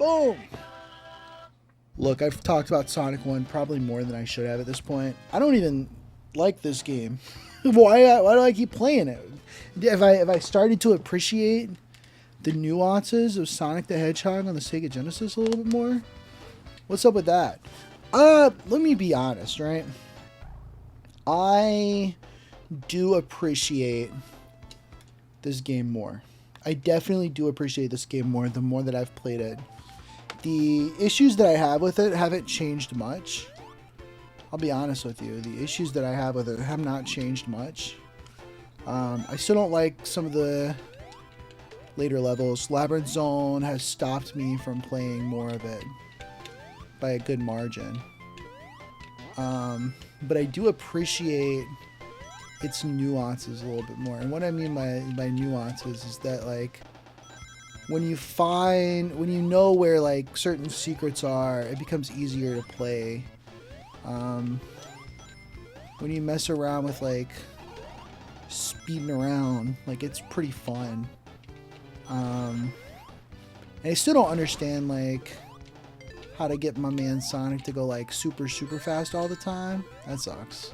Boom! Look, I've talked about Sonic 1 probably more than I should have at this point. I don't even like this game. Why do I keep playing it? If I started to appreciate the nuances of Sonic the Hedgehog on the Sega Genesis a little bit more? What's up with that? Let me be honest, right? I do appreciate this game more. I definitely do appreciate this game more the more that I've played it. The issues that I have with it haven't changed much. I'll be honest with you. The issues that I have with it have not changed much. I still don't like some of the later levels. Labyrinth Zone has stopped me from playing more of it by a good margin. But I do appreciate its nuances a little bit more. And what I mean by nuances is that, like, when you know where, like, certain secrets are, it becomes easier to play. When you mess around with, like, speeding around, like, it's pretty fun. And I still don't understand, like, how to get my man Sonic to go, like, super fast all the time. That sucks.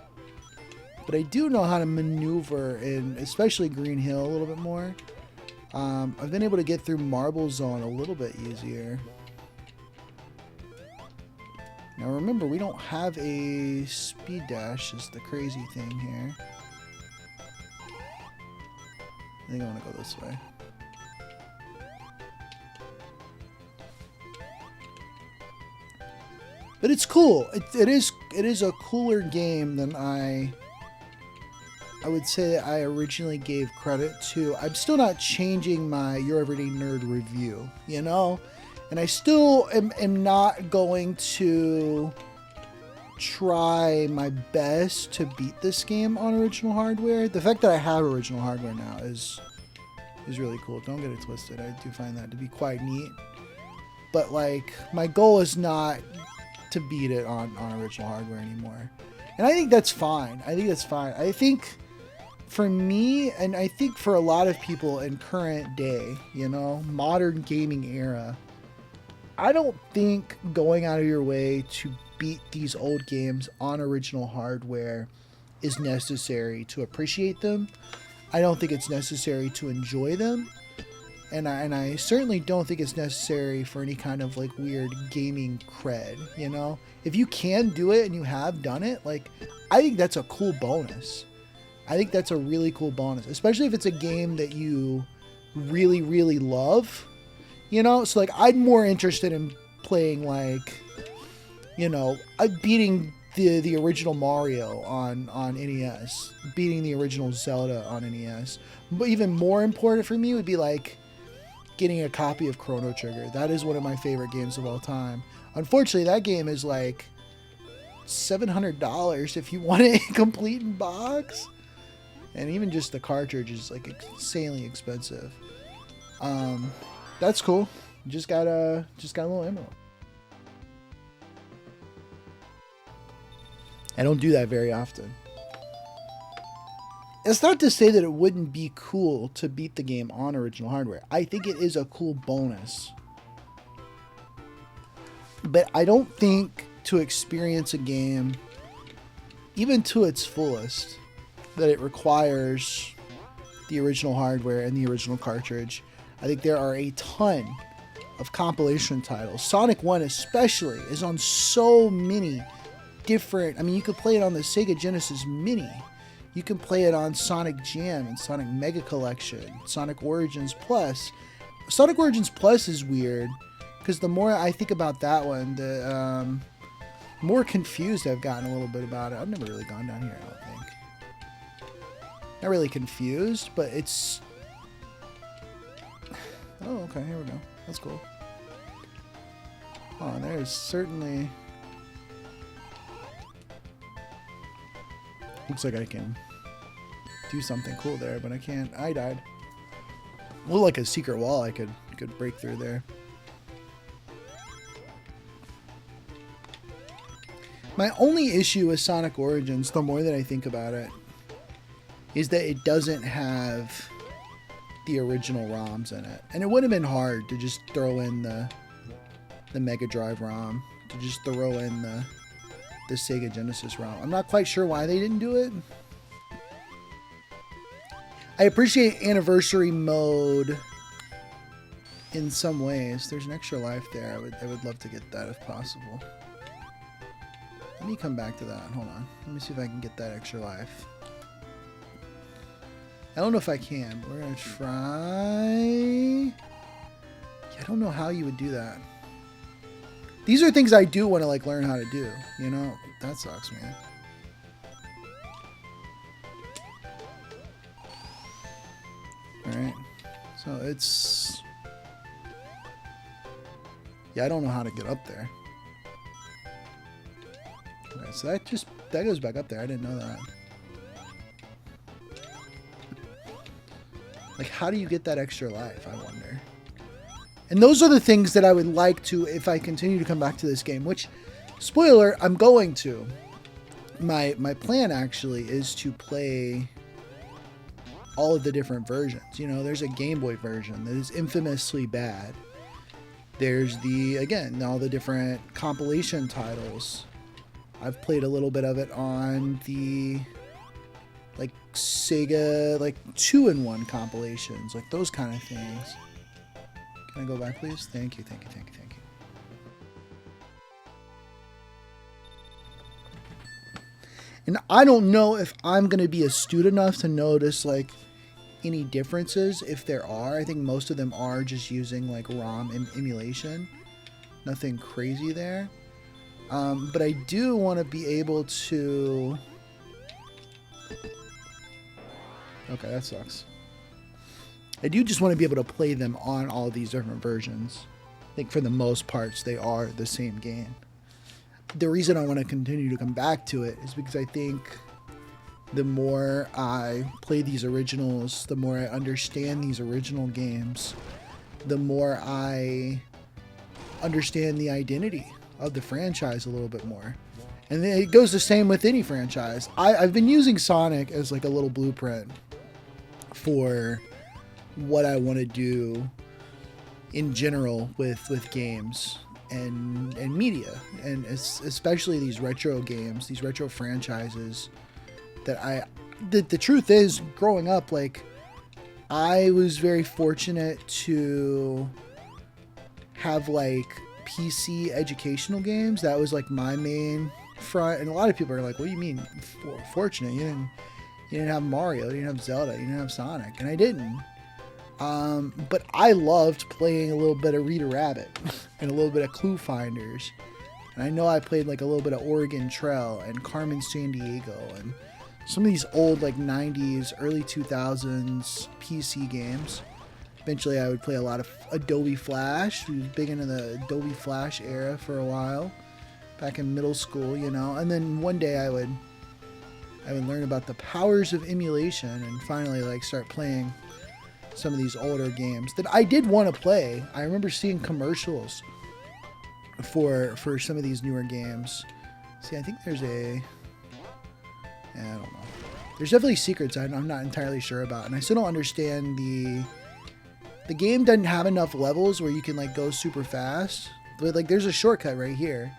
But I do know how to maneuver in, especially Green Hill, a little bit more. I've been able to get through Marble Zone a little bit easier. Now remember, we don't have a speed dash, is the crazy thing here. I think I want to go this way. But it's cool. It is a cooler game than I would say that I originally gave credit to. I'm still not changing my Your Everyday Nerd review, you know? And I still am not going to try my best to beat this game on original hardware. The fact that I have original hardware now is really cool. Don't get it twisted. I do find that to be quite neat. But, like, my goal is not to beat it on original hardware anymore. And I think that's fine. I think for me, and I think for a lot of people in current day, you know, modern gaming era, I don't think going out of your way to beat these old games on original hardware is necessary to appreciate them. I don't think it's necessary to enjoy them. And I certainly don't think it's necessary for any kind of, like, weird gaming cred, you know? If you can do it and you have done it, like, I think that's a cool bonus. I think that's a really cool bonus, especially if it's a game that you really, really love, you know? So, like, I'm more interested in playing, like, you know, beating the original Mario on NES, beating the original Zelda on NES. But even more important for me would be, like, getting a copy of Chrono Trigger. That is one of my favorite games of all time. Unfortunately, that game is like $700 if you want it complete in box. And even just the cartridge is, like, insanely expensive. That's cool. Just got a little emerald. I don't do that very often. It's not to say that it wouldn't be cool to beat the game on original hardware. I think it is a cool bonus. But I don't think to experience a game, even to its fullest, that it requires the original hardware and the original cartridge. I think there are a ton of compilation titles. Sonic 1 especially is on so many different... I mean, you could play it on the Sega Genesis Mini. You can play it on Sonic Jam and Sonic Mega Collection, Sonic Origins Plus. Sonic Origins Plus is weird, because the more I think about that one, the more confused I've gotten a little bit about it. I've never really gone down here, I don't think. Not really confused, but it's... Oh, okay, here we go. That's cool. Oh, there's certainly... Looks like I can do something cool there, but I can't. I died. Looked like a secret wall I could break through there. My only issue with Sonic Origins, the more that I think about it, is that it doesn't have the original ROMs in it. And it would have been hard to just throw in the the Mega Drive ROM to just throw in the Sega Genesis ROM. I'm not quite sure why they didn't do it. I appreciate anniversary mode in some ways. There's an extra life there. I would love to get that if possible. Let me come back to that. Hold on. Let me see if I can get that extra life. I don't know if I can. We're going to try. I don't know how you would do that. These are things I do want to like learn how to do. You know, that sucks, man. All right. So it's. Yeah, I don't know how to get up there. Okay, so that goes back up there. I didn't know that. Like, how do you get that extra life, I wonder? And those are the things that I would like to, if I continue to come back to this game, which, spoiler, I'm going to. My plan, actually, is to play all of the different versions. You know, there's a Game Boy version that is infamously bad. There's again, all the different compilation titles. I've played a little bit of it on the like Sega like 2-in-1 compilations, like those kind of things. Can I go back, please? Thank you, thank you, thank you, thank you. And I don't know if I'm going to be astute enough to notice like any differences, if there are. I think most of them are just using like ROM and emulation. Nothing crazy there. But I do want to be able to... Okay, that sucks. I do just want to be able to play them on all these different versions. I think for the most parts, they are the same game. The reason I want to continue to come back to it is because I think the more I play these originals, the more I understand these original games, the more I understand the identity of the franchise a little bit more. And it goes the same with any franchise. I've been using Sonic as like a little blueprint for what I want to do in general with games and media, and especially these retro games, these retro franchises that the truth is, growing up, like, I was very fortunate to have like PC educational games. That was like my main front. And a lot of people are like, what do you mean fortunate? You didn't have Mario, you didn't have Zelda, you didn't have Sonic. And I didn't. But I loved playing a little bit of Rita Rabbit and a little bit of Clue Finders. And I know I played like a little bit of Oregon Trail and Carmen Sandiego and some of these old like 90s, early 2000s PC games. Eventually I would play a lot of Adobe Flash. We was big into the Adobe Flash era for a while back in middle school, you know. And then one day I would learn about the powers of emulation and finally like start playing some of these older games that I did want to play. I remember seeing commercials for some of these newer games. See, I think there's I don't know. There's definitely secrets I'm not entirely sure about, and I still don't understand the game doesn't have enough levels where you can like go super fast, but like there's a shortcut right here.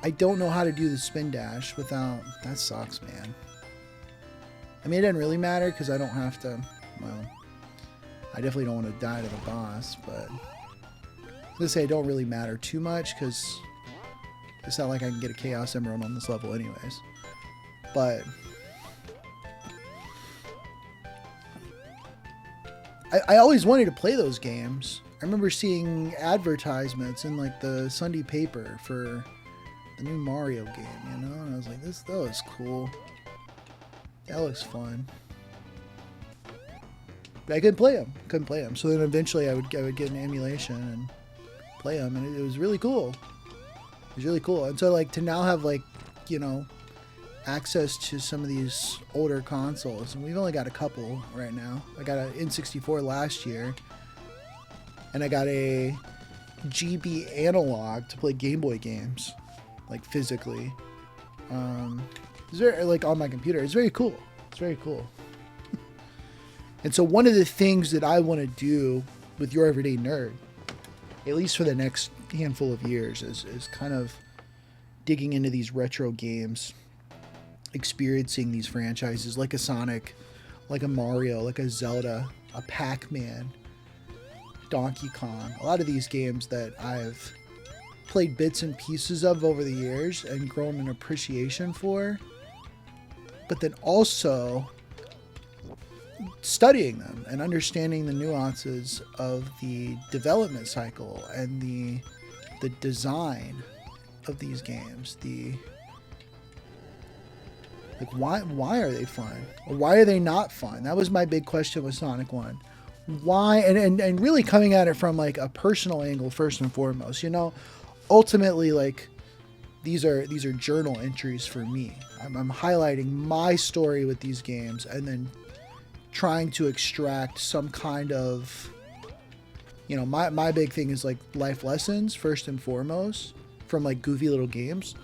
I don't know how to do the spin dash without. That sucks, man. I mean, it doesn't really matter because I don't have to. Well, I definitely don't want to die to the boss, but let's say it don't really matter too much because it's not like I can get a Chaos Emerald on this level anyways. But I always wanted to play those games. I remember seeing advertisements in like the Sunday paper for the new Mario game, you know? And I was like, that looks cool. That looks fun. But I couldn't play them. So then eventually I would get an emulation and play them, and it was really cool. It was really cool. And so like to now have like, you know, access to some of these older consoles, and we've only got a couple right now. I got an N64 last year, and I got a GB analog to play Game Boy games, like physically. It's very like on my computer. It's very cool. It's very cool. And so one of the things that I want to do with Your Everyday Nerd at least for the next handful of years, is kind of digging into these retro games, experiencing these franchises like a Sonic, like a Mario, like a Zelda, a Pac-Man, Donkey Kong. A lot of these games that I've played bits and pieces of over the years and grown an appreciation for, but then also studying them and understanding the nuances of the development cycle and the design of these games. Why are they fun? Or why are they not fun? That was my big question with Sonic 1. Why, and really coming at it from like a personal angle first and foremost. You know, ultimately, like, these are journal entries for me. I'm highlighting my story with these games and then trying to extract some kind of, you know, my big thing is like life lessons first and foremost from like goofy little games,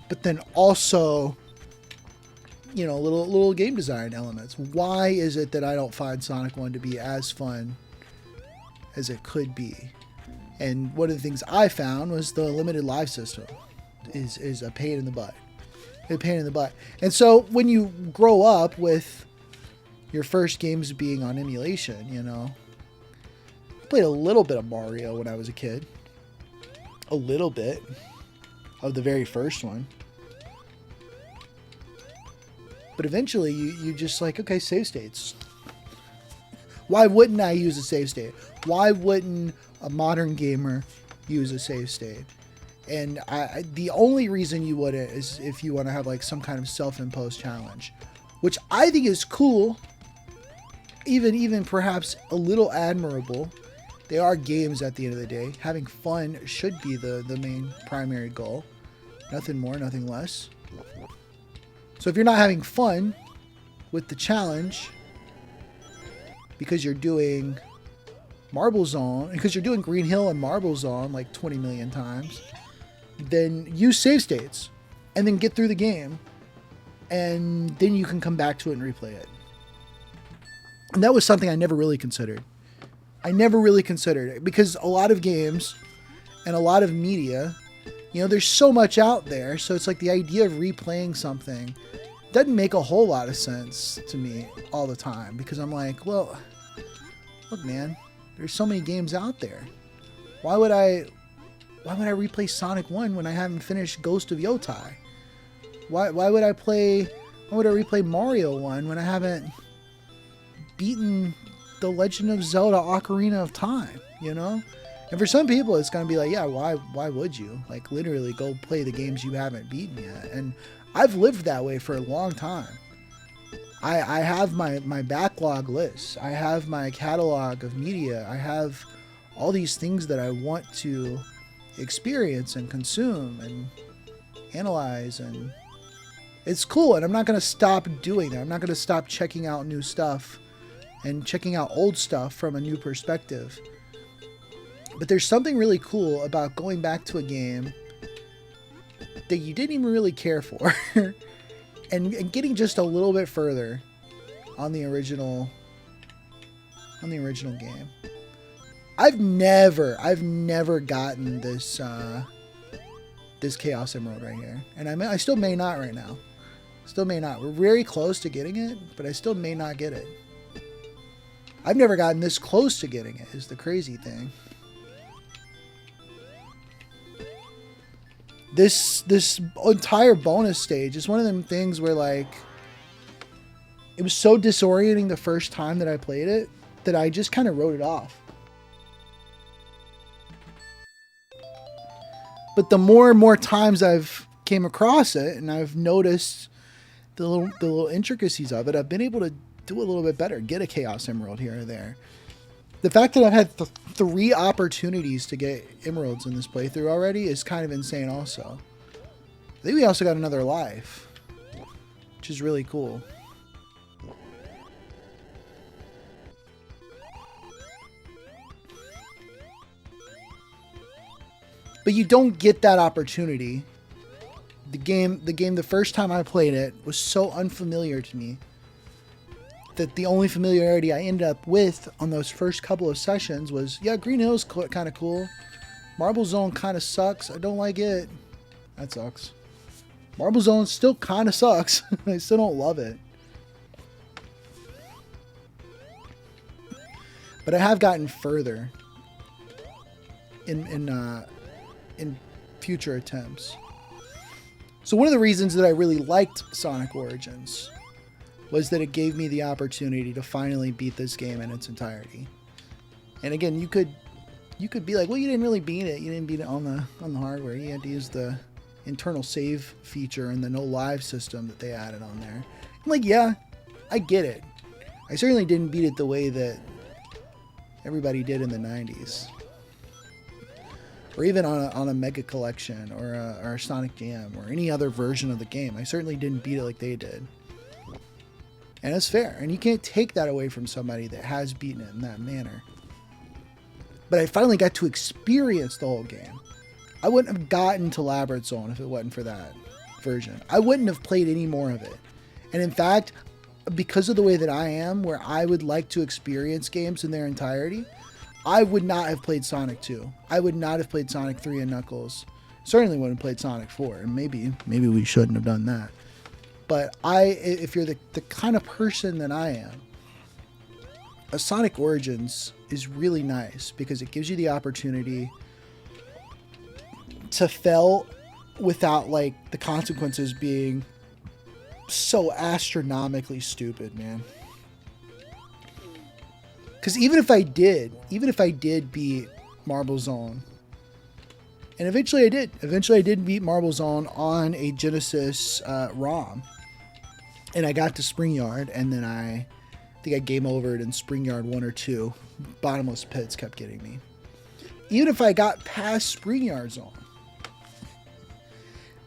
but then also, you know, little game design elements. Why is it that I don't find Sonic 1 to be as fun as it could be? And one of the things I found was the limited life system is a pain in the butt. A pain in the butt. And so when you grow up with your first games being on emulation, you know, I played a little bit of Mario when I was a kid. A little bit of the very first one. But eventually you just like, okay, save states. Why wouldn't I use a save state? Why wouldn't a modern gamer use a save state? And the only reason you wouldn't is if you want to have like some kind of self-imposed challenge, which I think is cool, even perhaps a little admirable. They are games at the end of the day. Having fun should be the main primary goal. Nothing more, nothing less. So if you're not having fun with the challenge because you're doing Marble Zone, because you're doing Green Hill and Marble Zone like 20 million times, then use save states and then get through the game, and then you can come back to it and replay it. And that was something I never really considered. I never really considered it because a lot of games and a lot of media, you know, there's so much out there. So it's like the idea of replaying something doesn't make a whole lot of sense to me all the time, because I'm like, well, look, man, there's so many games out there. Why would I replay Sonic 1 when I haven't finished Ghost of Yotai? Why would I replay Mario 1 when I haven't beaten The Legend of Zelda Ocarina of Time, you know? And for some people, it's going to be like, yeah, why would you? Like, literally go play the games you haven't beaten yet. And I've lived that way for a long time. I have my backlog list. I have my catalog of media. I have all these things that I want to experience and consume and analyze, and it's cool. And I'm not going to stop doing that. I'm not going to stop checking out new stuff and checking out old stuff from a new perspective. But there's something really cool about going back to a game that you didn't even really care for and getting just a little bit further on the original game. I've never gotten this Chaos Emerald right here, and I still may not right now. Still may not. We're very close to getting it, but I still may not get it. I've never gotten this close to getting it, is the crazy thing. This entire bonus stage is one of them things where, like, it was so disorienting the first time that I played it that I just kind of wrote it off. But the more and more times I've came across it and I've noticed the little intricacies of it, I've been able to do a little bit better, get a Chaos Emerald here or there. The fact that I've had 3 opportunities to get emeralds in this playthrough already is kind of insane also. I think we also got another life, which is really cool. But you don't get that opportunity. The game the first time I played it was so unfamiliar to me that the only familiarity I ended up with on those first couple of sessions was, yeah, Green Hill's kind of cool. Marble Zone kind of sucks. I don't like it. That sucks. Marble Zone still kind of sucks. I still don't love it. But I have gotten further in future attempts. So one of the reasons that I really liked Sonic Origins was that it gave me the opportunity to finally beat this game in its entirety. And again, you could be like, well, you didn't really beat it. You didn't beat it on the hardware. You had to use the internal save feature and the no live system that they added on there. I'm like, yeah, I get it. I certainly didn't beat it the way that everybody did in the 90s. Or even on a Mega Collection or a Sonic Jam or any other version of the game. I certainly didn't beat it like they did. And it's fair. And you can't take that away from somebody that has beaten it in that manner. But I finally got to experience the whole game. I wouldn't have gotten to Labyrinth Zone if it wasn't for that version. I wouldn't have played any more of it. And in fact, because of the way that I am, where I would like to experience games in their entirety, I would not have played Sonic 2. I would not have played Sonic 3 and Knuckles. Certainly wouldn't have played Sonic 4. And maybe we shouldn't have done that. But if you're the kind of person that I am, a Sonic Origins is really nice because it gives you the opportunity to fail without like the consequences being so astronomically stupid, man. Because even if I did beat Marble Zone, and eventually I did beat Marble Zone on a Genesis ROM, and I got to Spring Yard, and then I think I game overed in Spring Yard 1 or 2. Bottomless pits kept getting me. Even if I got past Spring Yard Zone,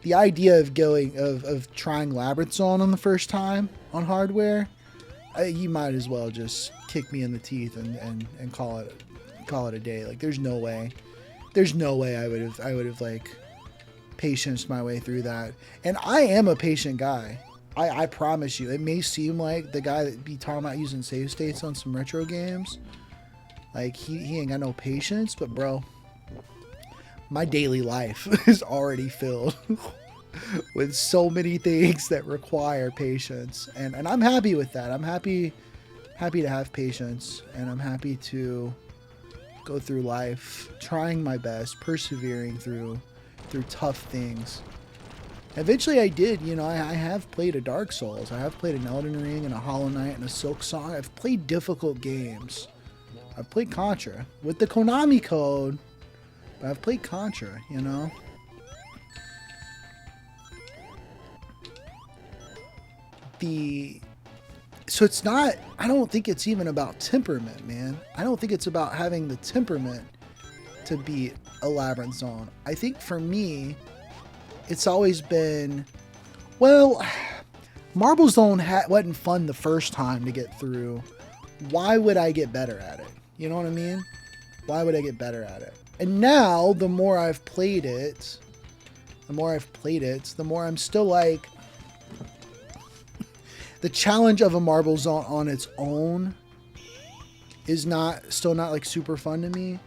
the idea of trying Labyrinth Zone on the first time on hardware, you might as well just kick me in the teeth and call it a day. Like there's no way I would have like patience my way through that. And I am a patient guy. I promise you. It may seem like the guy that be talking about using save states on some retro games, like he ain't got no patience, but bro, my daily life is already filled with so many things that require patience. And I'm happy with that. I'm happy to have patience, and I'm happy to go through life trying my best, persevering through tough things. Eventually I did, I have played a Dark Souls. I have played an Elden Ring and a Hollow Knight and a Silk Song. I've played difficult games. I've played Contra with the Konami code, but I've played Contra, So it's not, I don't think it's even about temperament, man. I don't think it's about having the temperament to beat a Labyrinth Zone. I think for me, it's always been, well, Marble Zone wasn't fun the first time to get through. Why would I get better at it? You know what I mean? Why would I get better at it? And now, the more I've played it, the more I'm still like, the challenge of a Marble Zone on its own is still not like super fun to me.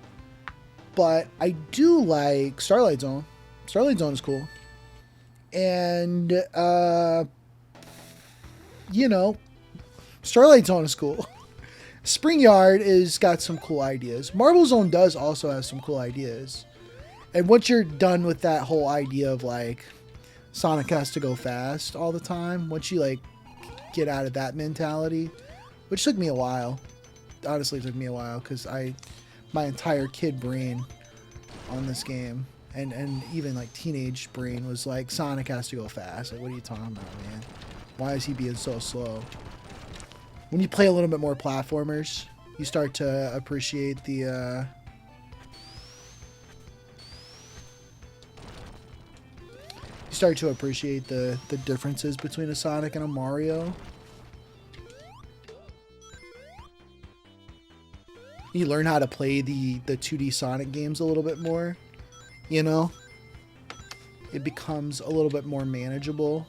But I do like Starlight Zone. Starlight Zone is cool. And, Starlight Zone is cool. Spring Yard is got some cool ideas. Marble Zone does also have some cool ideas. And once you're done with that whole idea of like Sonic has to go fast all the time, once you like get out of that mentality, which took me a while. Honestly, it took me a while because my entire kid brain on this game and even like teenage brain was like, Sonic has to go fast. Like, what are you talking about, man? Why is he being so slow? When you play a little bit more platformers, you start to appreciate the differences between a Sonic and a Mario. You learn how to play the 2D Sonic games a little bit more, It becomes a little bit more manageable.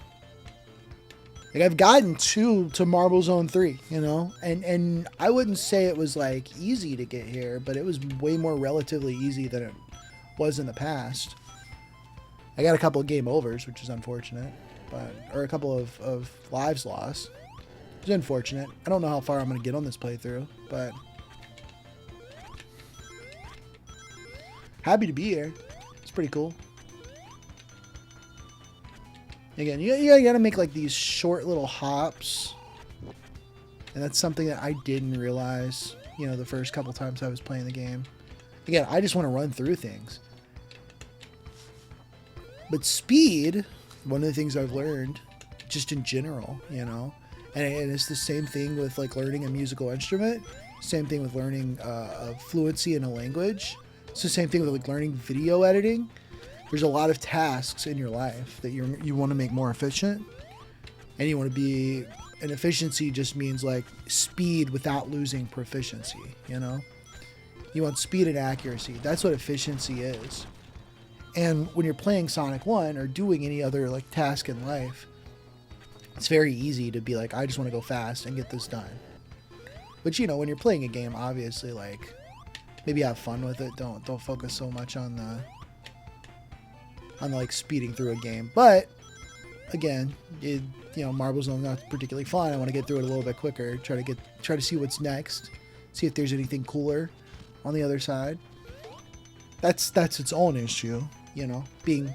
Like, I've gotten to Marble Zone 3, and I wouldn't say it was like easy to get here, but it was way more relatively easy than it was in the past. I got a couple of game overs, which is unfortunate, or a couple of lives lost. It's unfortunate. I don't know how far I'm going to get on this playthrough, but happy to be here. It's pretty cool. Again, you got to make like these short little hops, and that's something that I didn't realize, you know, the first couple times I was playing the game. Again, I just want to run through things. But speed, one of the things I've learned, just in general, you know, and it's the same thing with like learning a musical instrument, same thing with learning fluency in a language. It's the same thing with like learning video editing. There's a lot of tasks in your life that you want to make more efficient, and you want to be, and efficiency just means like speed without losing proficiency, you know? You want speed and accuracy. That's what efficiency is. And when you're playing Sonic 1 or doing any other like task in life, it's very easy to be like, I just want to go fast and get this done. But you know, when you're playing a game, obviously, like, maybe have fun with it. Don't focus so much on the like speeding through a game. But again, you know, Marble Zone's not particularly fun. I want to get through it a little bit quicker. Try to see what's next. See if there's anything cooler on the other side. That's its own issue, you know, being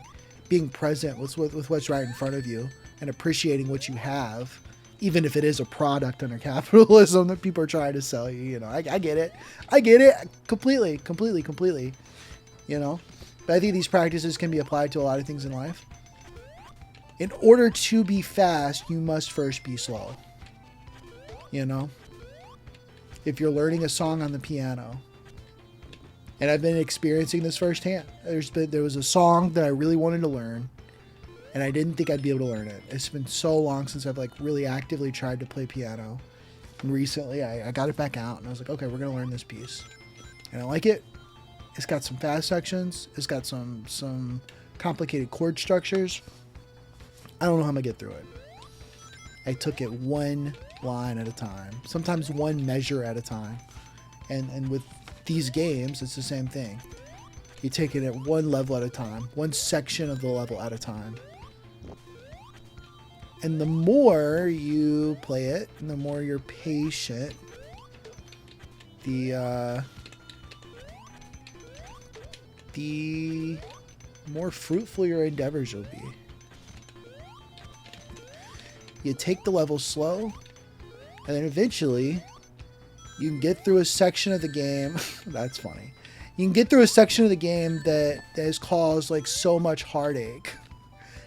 present with what's right in front of you and appreciating what you have, even if it is a product under capitalism that people are trying to sell you. You know, I get it. I get it completely, you know. But I think these practices can be applied to a lot of things in life. In order to be fast, you must first be slow. You know, if you're learning a song on the piano, and I've been experiencing this firsthand. There was a song that I really wanted to learn, and I didn't think I'd be able to learn it. It's been so long since I've like really actively tried to play piano. And recently I got it back out, and I was like, okay, we're going to learn this piece. And I like it. It's got some fast sections. It's got some complicated chord structures. I don't know how I'm going to get through it. I took it one line at a time, sometimes one measure at a time. And with these games, it's the same thing. You take it at one level at a time, one section of the level at a time. And the more you play it, and the more you're patient, the more fruitful your endeavors will be. You take the level slow, and then eventually you can get through a section of the game. That's funny. You can get through a section of the game that has caused like so much heartache.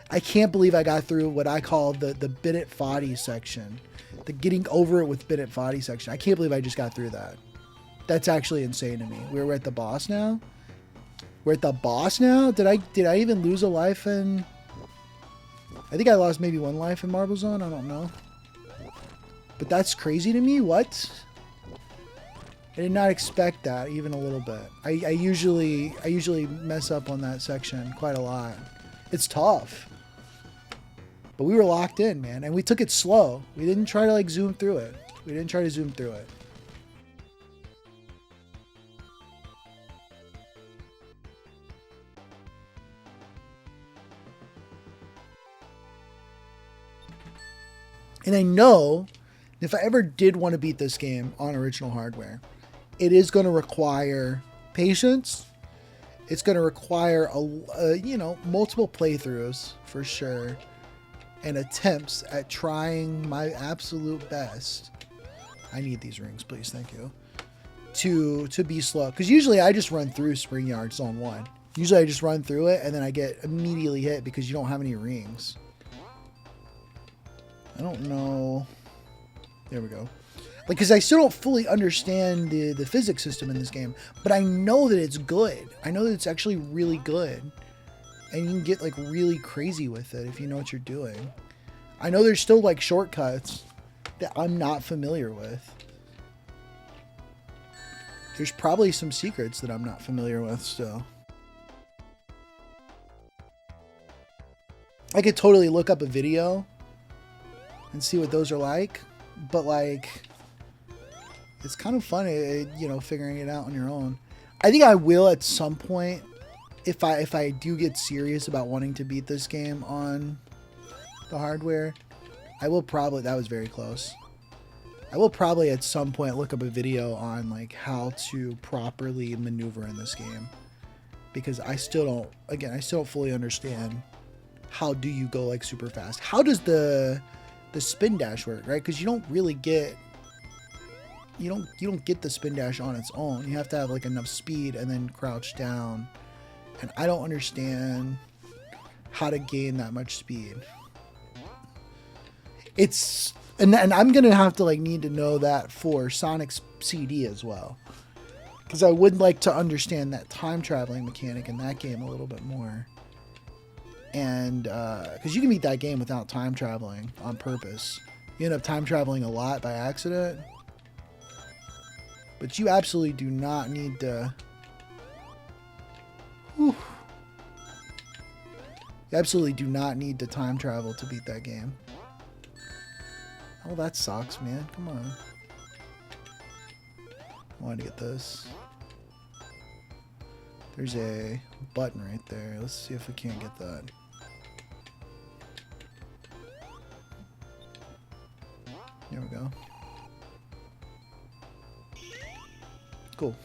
I can't believe I got through what I call the Bidit Foddy section. The getting over it with Bidit Foddy section. I can't believe I just got through that. That's actually insane to me. We're at the boss now. We're at the boss now? Did I even lose a life in... I think I lost maybe one life in Marble Zone. I don't know. But that's crazy to me. What? I did not expect that even a little bit. I usually mess up on that section quite a lot. It's tough. But we were locked in, man. And we took it slow. We didn't try to like zoom through it. We didn't try to zoom through it. And I know if I ever did want to beat this game on original hardware, it is going to require patience. It's going to require multiple playthroughs for sure, and attempts at trying my absolute best. I need these rings, please, thank you. To be slow, because usually I just run through Spring Yard Zone 1. Usually I just run through it and then I get immediately hit because you don't have any rings. I don't know. There we go. Like, because I still don't fully understand the physics system in this game, but I know that it's good. I know that it's actually really good. And you can get, like, really crazy with it if you know what you're doing. I know there's still, like, shortcuts that I'm not familiar with. There's probably some secrets that I'm not familiar with still. I could totally look up a video and see what those are like, but like, it's kind of funny, figuring it out on your own. I think I will at some point if I do get serious about wanting to beat this game on the hardware, I will probably, that was very close. I will probably at some point look up a video on like how to properly maneuver in this game, because I still don't, again, I still don't fully understand how do you go like super fast. How does the spin dash work, right? Because you don't really get, you don't get the spin dash on its own. You have to have like enough speed and then crouch down. And I don't understand how to gain that much speed. It's, and I'm gonna have to like need to know that for Sonic's CD as well, because I would like to understand that time traveling mechanic in that game a little bit more. And because you can beat that game without time traveling on purpose. You end up time traveling a lot by accident, but you absolutely do not need to. Whew. You absolutely do not need to time travel to beat that game. Oh, that sucks, man. Come on. I wanted to get this. There's a button right there. Let's see if we can't get that. There we go. Cool.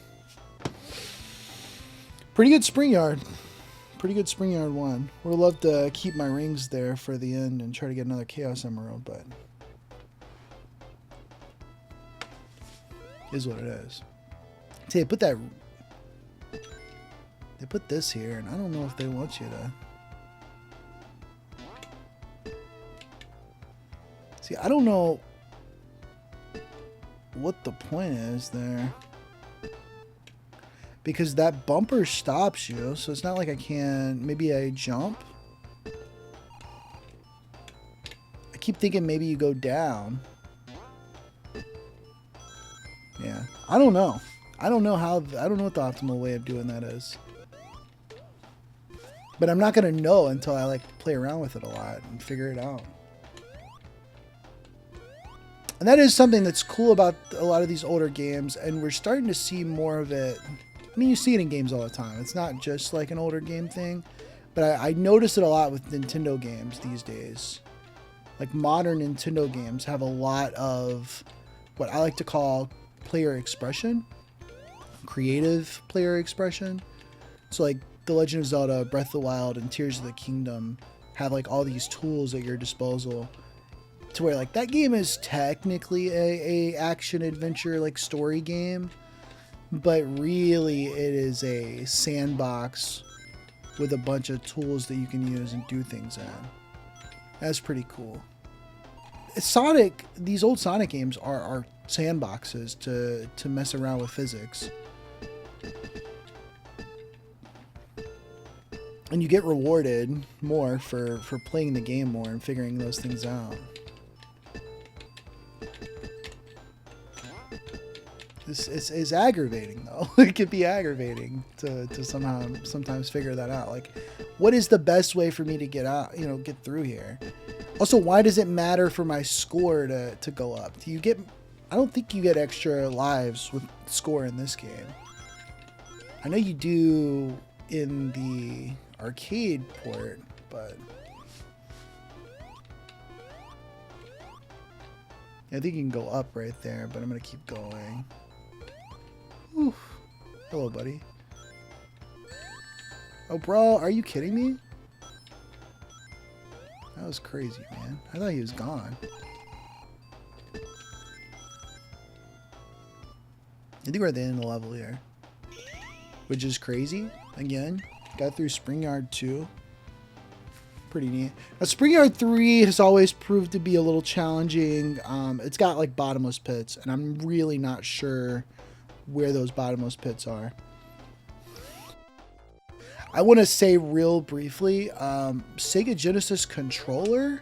Pretty good spring yard. Pretty good spring yard one. Would have loved to keep my rings there for the end and try to get another Chaos Emerald, but is what it is. See, they put this here, and I don't know if they want you to. See, I don't know what the point is there, because that bumper stops you, so it's not like I can. Maybe I jump. I keep thinking maybe you go down. Yeah, I don't know. I don't know what the optimal way of doing that is. But I'm not gonna know until I like play around with it a lot and figure it out. And that is something that's cool about a lot of these older games, and we're starting to see more of it. I mean, you see it in games all the time. It's not just like an older game thing, but I notice it a lot with Nintendo games these days. Like modern Nintendo games have a lot of what I like to call player expression, creative player expression. So like The Legend of Zelda, Breath of the Wild, and Tears of the Kingdom have like all these tools at your disposal, to where like that game is technically a action adventure like story game, but really it is a sandbox with a bunch of tools that you can use and do things in. That's pretty cool. Sonic, these old Sonic games are sandboxes to mess around with physics. And you get rewarded more for playing the game more and figuring those things out. It's aggravating though. It can be aggravating to sometimes figure that out. Like, what is the best way for me to get out, get through here? Also, why does it matter for my score to go up? Do you get, I don't think you get extra lives with score in this game. I know you do in the arcade port, but I think you can go up right there, but I'm going to keep going. Oof. Hello, buddy. Oh, bro, are you kidding me? That was crazy, man. I thought he was gone. I think we're at the end of the level here, which is crazy. Again, got through Spring Yard 2. Pretty neat. Now, Spring Yard 3 has always proved to be a little challenging. It's got like bottomless pits, and I'm really not sure where those bottomless pits are. I want to say real briefly, Sega Genesis controller,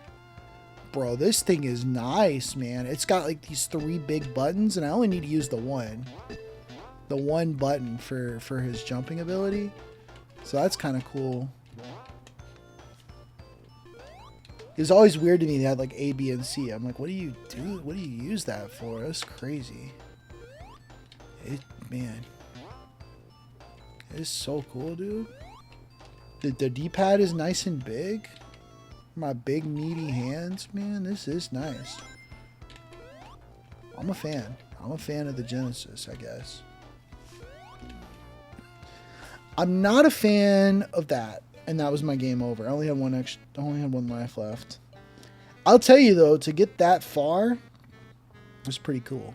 bro, this thing is nice, man. It's got like these 3 big buttons, and I only need to use the one button for his jumping ability. So that's kind of cool. It's always weird to me they had like A, B, and C. I'm like, what do you do? What do you use that for? That's crazy. Man, it is so cool, dude. The D-pad is nice and big. My big meaty hands, man, this is nice. I'm a fan. I'm a fan of the Genesis, I guess. I'm not a fan of that, and that was my game over. I only had one life left. I'll tell you though, to get that far was pretty cool.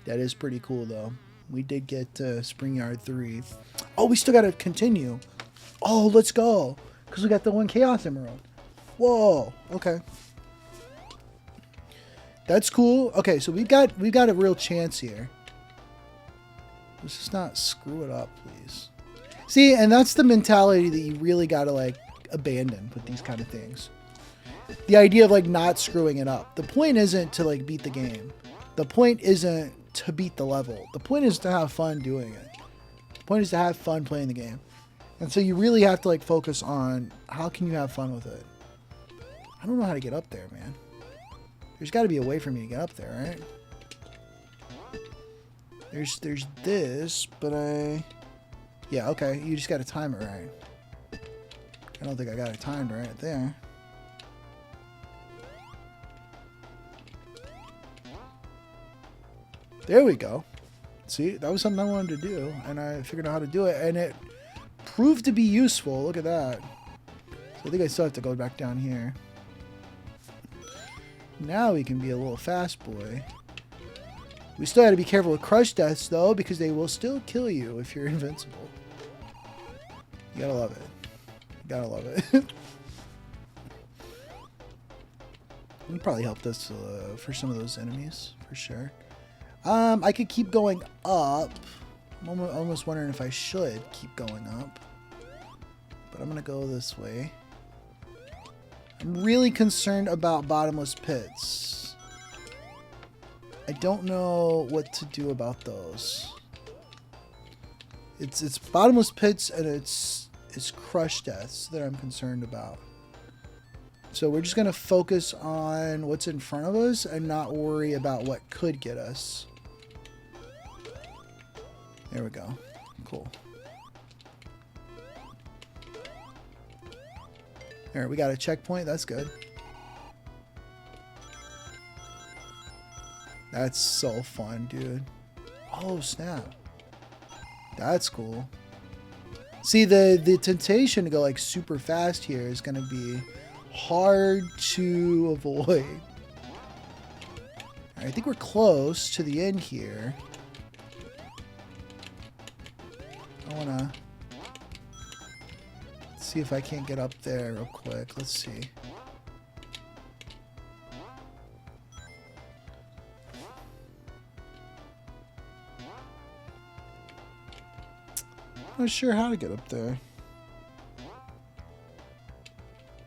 That is pretty cool though. We did get Spring Yard 3. Oh, we still got to continue. Oh, let's go. Because we got the one Chaos Emerald. Whoa. Okay. That's cool. Okay, so we've got a real chance here. Let's just not screw it up, please. See, and that's the mentality that you really got to, like, abandon with these kind of things. The idea of, like, not screwing it up. The point isn't to, like, beat the game. The point isn't to beat the level. The point is to have fun doing it. The point is to have fun playing the game. And so you really have to, like, focus on how can you have fun with it. I don't know how to get up there, man. There's got to be a way for me to get up there, right? There's this, but yeah, okay. You just got to time it right. I don't think I got it timed right there. There we go. See, that was something I wanted to do, and I figured out how to do it, and it proved to be useful. Look at that. So I think I still have to go back down here. Now we can be a little fast boy. We still got to be careful with crush deaths, though, because they will still kill you if you're invincible. You gotta love it. You gotta love it. It probably helped us for some of those enemies, for sure. I could keep going up. I'm almost wondering if I should keep going up. But I'm going to go this way. I'm really concerned about bottomless pits. I don't know what to do about those. It's bottomless pits and it's crush deaths that I'm concerned about. So we're just going to focus on what's in front of us and not worry about what could get us. There we go. Cool. Alright, we got a checkpoint. That's good. That's so fun, dude. Oh, snap. That's cool. See, the temptation to go like super fast here is going to be hard to avoid. I think we're close to the end here. I want to see if I can't get up there real quick. Let's see. I'm not sure how to get up there.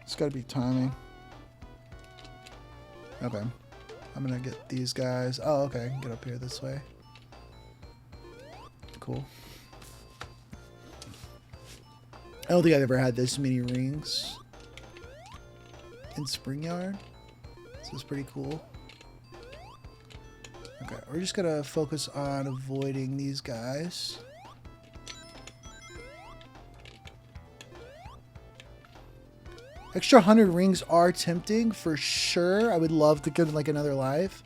It's got to be timing. Okay. I'm going to get these guys. Oh, okay. I can get up here this way. Cool. I don't think I've ever had this many rings in Spring Yard. This is pretty cool. Okay, we're just going to focus on avoiding these guys. Extra 100 rings are tempting for sure. I would love to get like another life,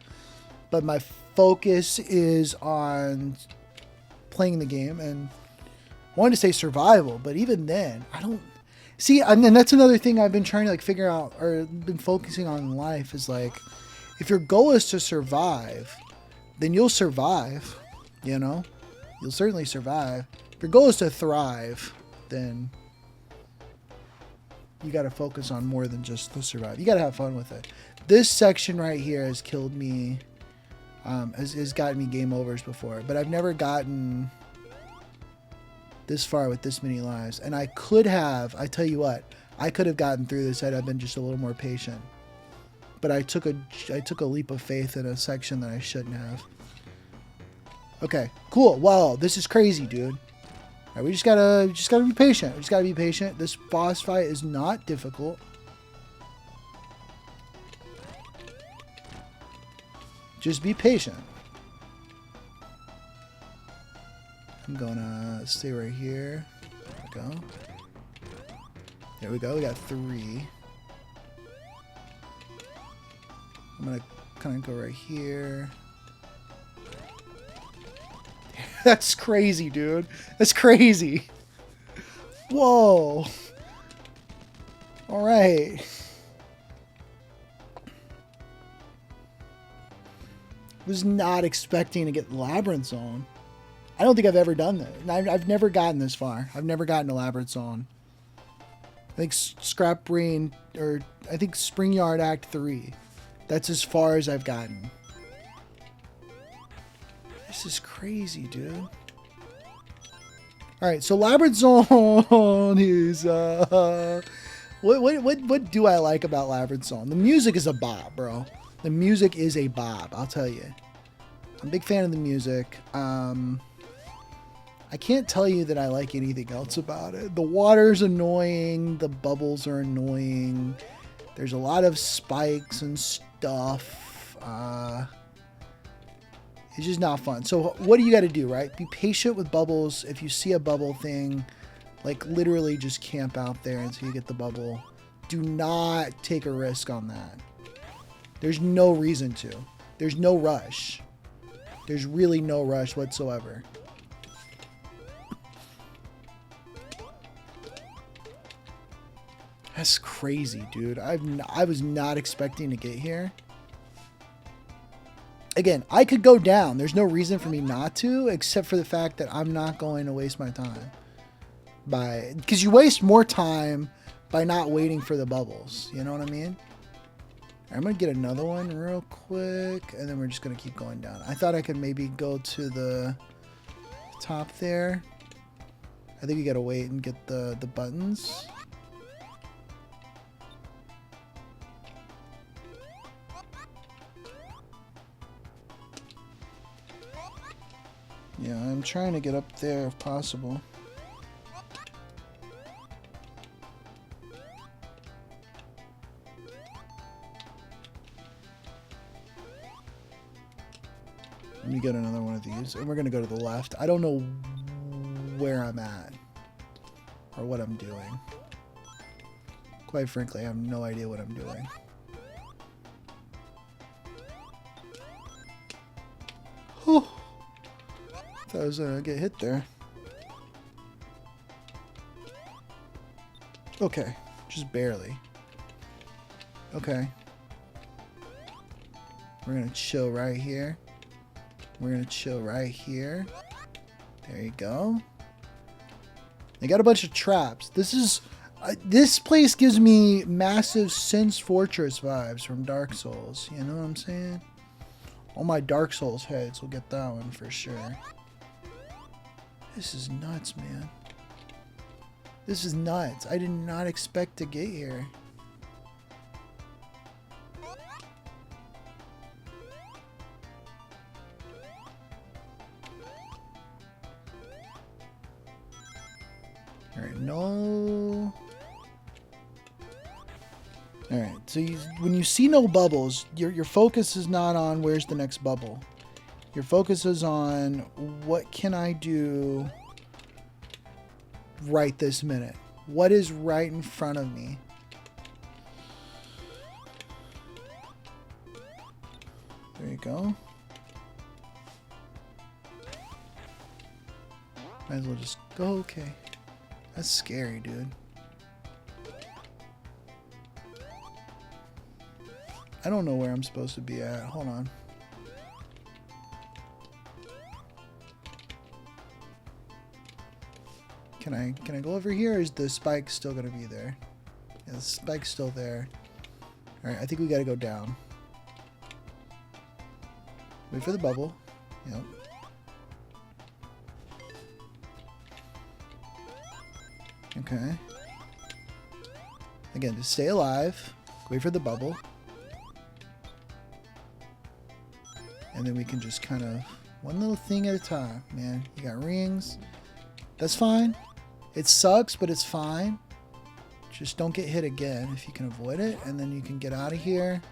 but my focus is on playing the game, and I wanted to say survival, but even then, I don't see. And that's another thing I've been trying to like figure out, or been focusing on in life, is like, if your goal is to survive, then you'll survive. You know, you'll certainly survive. If your goal is to thrive, then you got to focus on more than just the survive. You got to have fun with it. This section right here has killed me, has gotten me game overs before, but I've never gotten this far with this many lives. And I could have, I tell you what, I could have gotten through this had I been just a little more patient. But I took a leap of faith in a section that I shouldn't have. Okay, cool. Wow, this is crazy, dude. All right, we just gotta be patient. We just gotta be patient. This boss fight is not difficult. Just be patient. I'm gonna stay right here. There we go. There we go. We got 3. I'm going to kind of go right here. That's crazy, dude. That's crazy. Whoa. All right. Was not expecting to get Labyrinth Zone. I don't think I've ever done that. I've never gotten this far. I've never gotten to Labyrinth Zone. I think Scrap Brain, or I think Spring Yard Act 3. That's as far as I've gotten. This is crazy, dude. All right, so Labyrinth Zone is what do I like about Labyrinth Zone? The music is a bop, bro. The music is a bop, I'll tell you. I'm a big fan of the music. I can't tell you that I like anything else about it. The water's annoying. The bubbles are annoying. There's a lot of spikes and stuff. It's just not fun. So what do you got to do, right? Be patient with bubbles. If you see a bubble thing, like literally just camp out there until you get the bubble. Do not take a risk on that. There's no reason to. There's no rush. There's really no rush whatsoever. That's crazy, dude. I was not expecting to get here. Again, I could go down. There's no reason for me not to, except for the fact that I'm not going to waste my time. Because you waste more time by not waiting for the bubbles. You know what I mean? I'm going to get another one real quick, and then we're just going to keep going down. I thought I could maybe go to the top there. I think you got to wait and get the buttons. Yeah, I'm trying to get up there if possible. Let me get another one of these, and we're going to go to the left. I don't know where I'm at or what I'm doing. Quite frankly, I have no idea what I'm doing. Whew. Thought I was going to get hit there. Okay, just barely. Okay. We're going to chill right here. We're going to chill right here. There you go. They got a bunch of traps. This place gives me massive Sin's Fortress vibes from Dark Souls. You know what I'm saying? All my Dark Souls heads will get that one for sure. This is nuts, man. This is nuts. I did not expect to get here. Alright, no. Alright, so when you see no bubbles, your focus is not on where's the next bubble. Your focus is on what can I do right this minute? What is right in front of me? There you go. Might as well just go, okay. That's scary, dude. I don't know where I'm supposed to be at. Hold on. Can I go over here, or is the spike still going to be there? Yeah, the spike's still there. Alright, I think we got to go down. Wait for the bubble. Yep. Okay. Again, just stay alive. Wait for the bubble. And then we can just kind of one little thing at a time, man. You got rings. That's fine. It sucks, but it's fine. Just don't get hit again if you can avoid it. And then you can get out of here.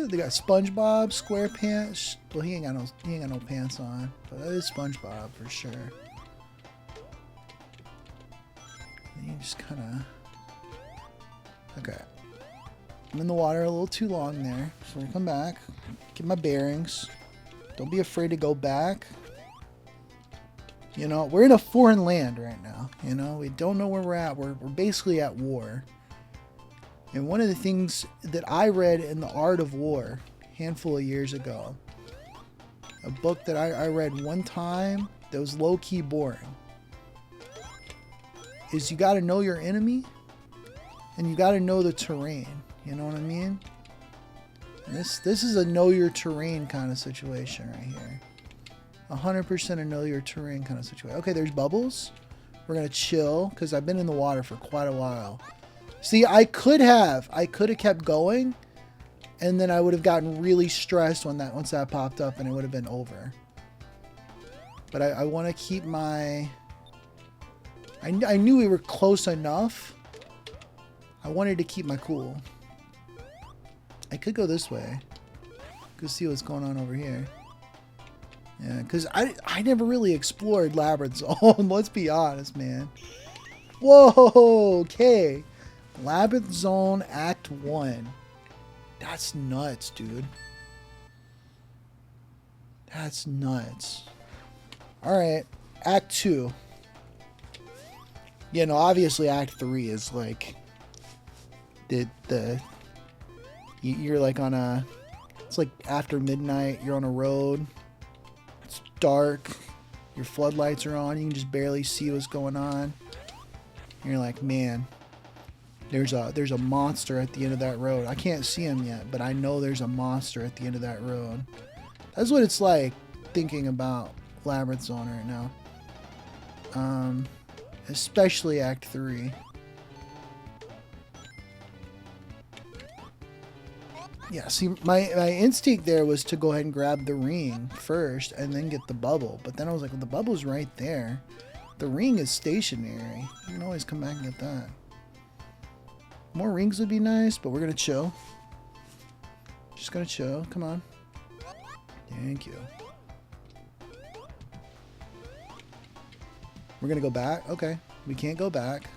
They got SpongeBob, SquarePants. Well, he ain't got no pants on, but that is SpongeBob for sure. And you just kind of. Okay. I'm in the water a little too long there, so I'm gonna come back, get my bearings. Don't be afraid to go back. You know, we're in a foreign land right now. You know, we don't know where we're at. We're basically at war. And one of the things that I read in The Art of War a handful of years ago, a book that I read one time that was low-key boring, is you got to know your enemy and you got to know the terrain. You know what I mean? And this is a know your terrain kind of situation right here. 100% a know your terrain kind of situation. Okay, there's bubbles. We're going to chill because I've been in the water for quite a while. See, I could have kept going and then I would have gotten really stressed once that popped up and it would have been over. But I want to keep my... I knew we were close enough. I wanted to keep my cool. I could go this way. Go see what's going on over here. Yeah, because I never really explored Labyrinth Zone. Let's be honest, man. Whoa, okay. Labyrinth Zone Act 1. That's nuts, dude. That's nuts. Alright, Act 2. You know, obviously Act 3 is like... You're like on a... It's like after midnight, you're on a road. It's dark. Your floodlights are on. You can just barely see what's going on. And you're like, man, there's a monster at the end of that road. I can't see him yet, but I know there's a monster at the end of that road. That's what it's like thinking about Labyrinth Zone right now. Especially Act 3. Yeah, see, my instinct there was to go ahead and grab the ring first and then get the bubble. But then I was like, well, the bubble's right there. The ring is stationary. You can always come back and get that. More rings would be nice, but we're going to chill. Just going to chill. Come on. Thank you. We're going to go back. Okay. We can't go back.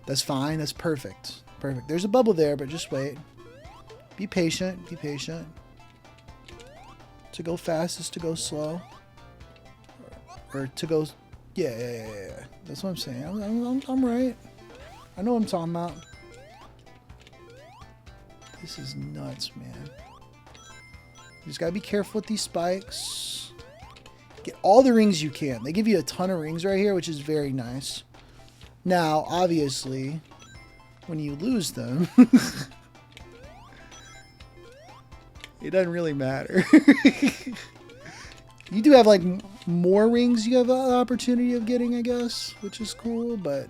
That's fine. That's perfect. Perfect. There's a bubble there, but just wait. Be patient. Be patient. To go fast is to go slow. Or to go... Yeah. That's what I'm saying. I'm right. I know what I'm talking about. This is nuts, man. You just gotta be careful with these spikes. Get all the rings you can. They give you a ton of rings right here, which is very nice. Now, obviously, when you lose them... it doesn't really matter. You do have, like, more rings you have the opportunity of getting, I guess, which is cool, but...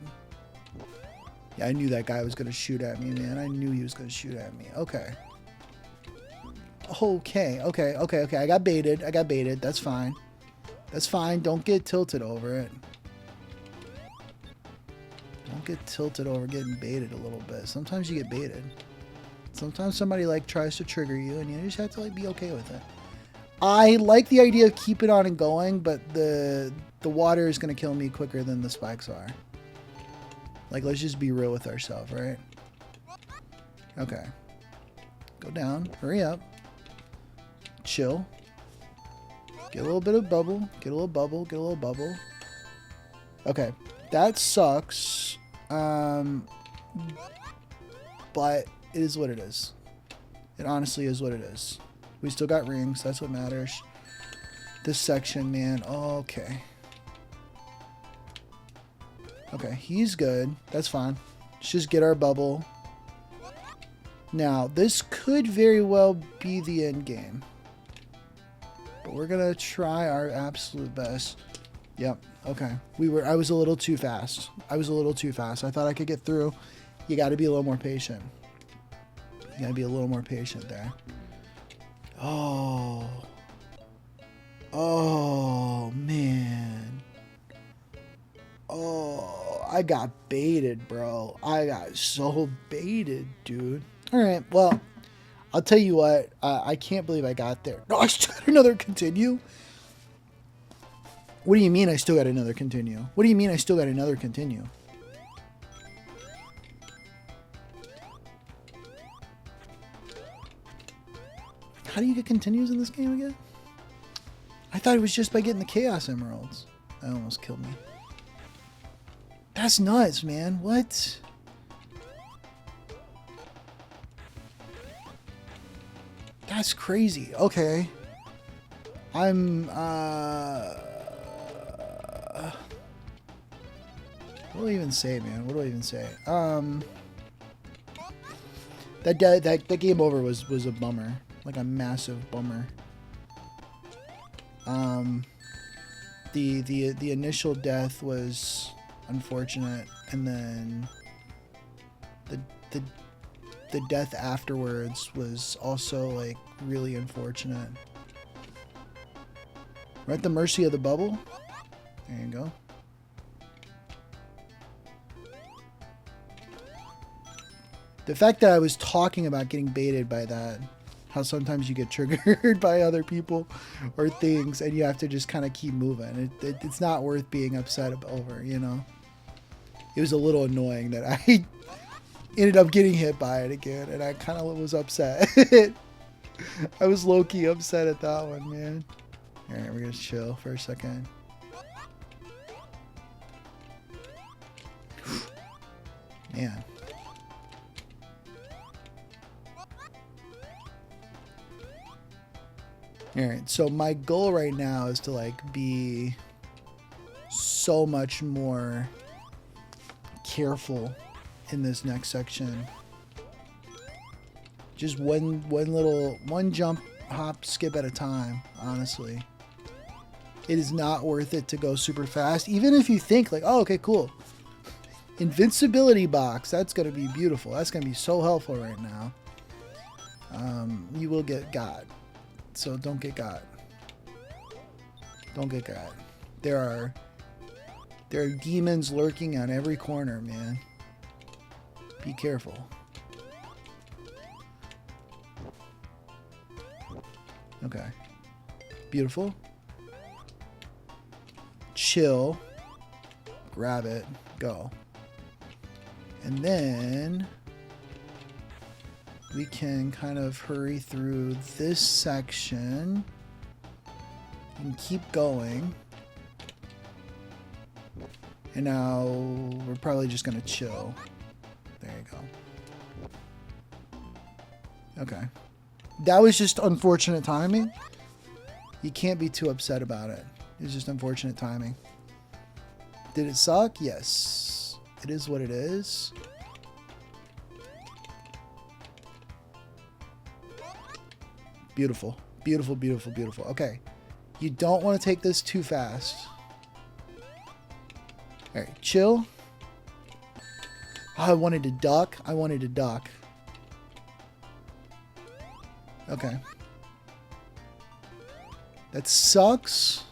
Yeah, I knew that guy was going to shoot at me, man. I knew he was going to shoot at me. Okay. Okay. I got baited. That's fine. That's fine. Don't get tilted over it. Don't get tilted over getting baited a little bit. Sometimes you get baited. Sometimes somebody, like, tries to trigger you, and you just have to, like, be okay with it. I like the idea of keeping on and going, but the water is going to kill me quicker than the spikes are. Like, let's just be real with ourselves, right? Okay. Go down. Hurry up. Chill. Get a little bit of bubble. Get a little bubble. Get a little bubble. Okay. That sucks. But it is what it is. It honestly is what it is. We still got rings. That's what matters. This section, man. Okay. Okay, he's good. That's fine. Let's just get our bubble. Now, this could very well be the end game. But we're going to try our absolute best. Yep, okay. I was a little too fast. I thought I could get through. You got to be a little more patient. You got to be a little more patient there. Oh. Oh, man. Oh, I got baited, bro. I got so baited, dude. All right, well, I'll tell you what, I can't believe I got there. No, I still got another continue? What do you mean I still got another continue? What do you mean I still got another continue? How do you get continues in this game again? I thought it was just by getting the Chaos Emeralds. That almost killed me. That's nuts, man. What? That's crazy. Okay. I'm, what do I even say, man? What do I even say? That game over was a bummer. Like a massive bummer. The initial death was unfortunate, and then the death afterwards was also like really unfortunate. We're at the mercy of the bubble. There you go. The fact that I was talking about getting baited by that, how sometimes you get triggered by other people or things and you have to just kind of keep moving. It's not worth being upset over, you know? It was a little annoying that I ended up getting hit by it again, and I kind of was upset. I was low-key upset at that one, man. Alright, we're going to chill for a second. Man. Alright, so my goal right now is to like be so much more careful in this next section. Just one jump, hop, skip at a time, honestly. It is not worth it to go super fast, even if you think like, oh, okay, cool. Invincibility box, that's going to be beautiful. That's going to be so helpful right now. You will get got. So don't get got. Don't get got. There are demons lurking on every corner, man. Be careful. Okay. Beautiful. Chill. Grab it. Go. And then we can kind of hurry through this section and keep going. And now we're probably just going to chill. There you go. Okay. That was just unfortunate timing. You can't be too upset about it. It's just unfortunate timing. Did it suck? Yes. It is what it is. Beautiful. Beautiful, beautiful, beautiful. Okay. You don't want to take this too fast. Alright, chill. Oh, I wanted to duck. I wanted to duck. Okay. That sucks.